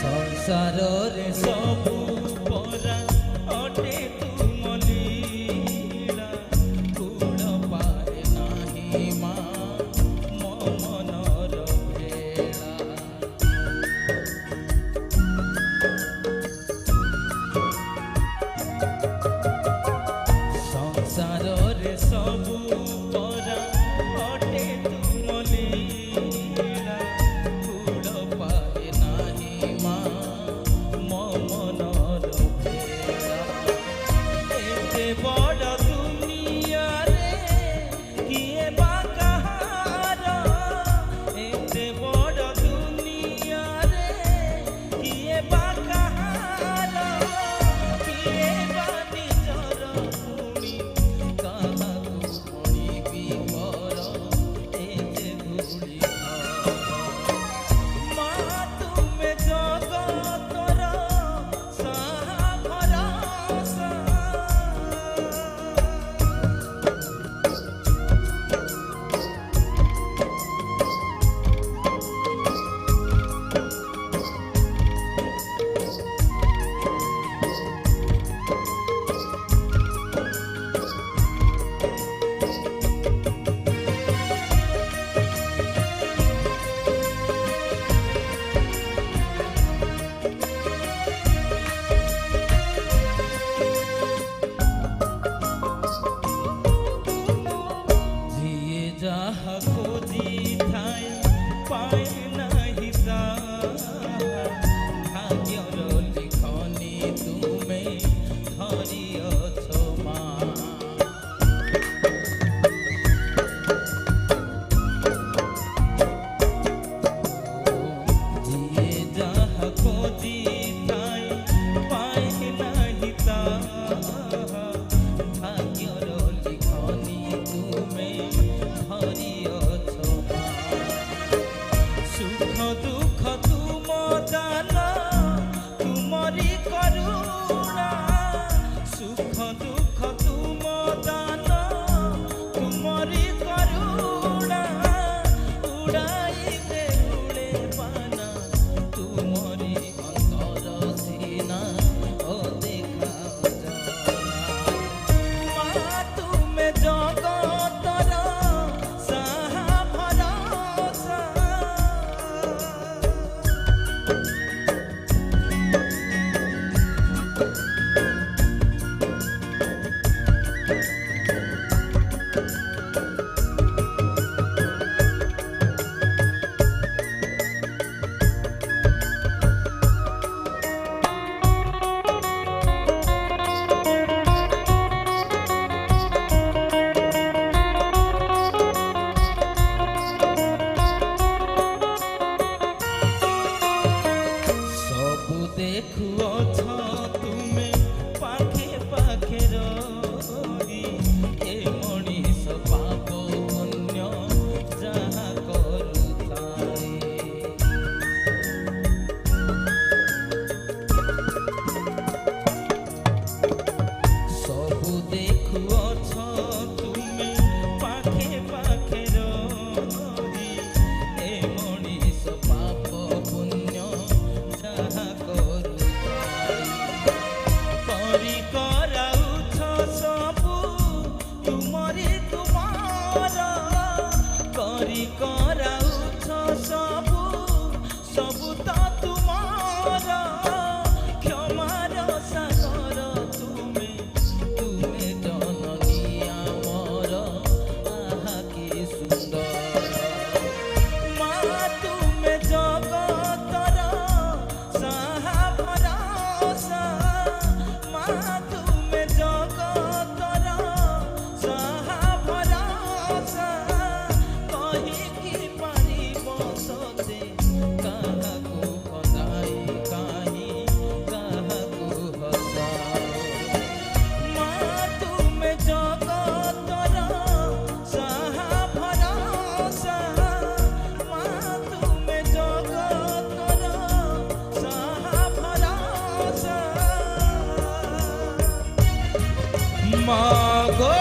संसारे सबु परा अटे तुम लीला गुण पाए नाही मा मो मनर भेला संसारे सबु परा अटे तुम लीला गुण पाए नाही मा बड़ दुनिया रे किए बा कहार एते बड़ दुनिया रे किए बा कहार किए बा निजर पुणी काहाकु मणिबी पर एते भूली मा तुमे जगतर साहा भरसा जहाँ खोजी ठाई पाए नहीं भाग्यर लिखनी तुमे धरियछ मा जिए जहाँ खोजी ठाई पाए नहीं भाग्यर लिखनी तुमे सुख दुख तुम जान तुमरी करुणा सुख दुख तुम जान तुमरी करुणा उड़ाई देउले पाना तुमरी अंतर सीना ओ देखा मा तुमे जगतर साहा भरसा मागो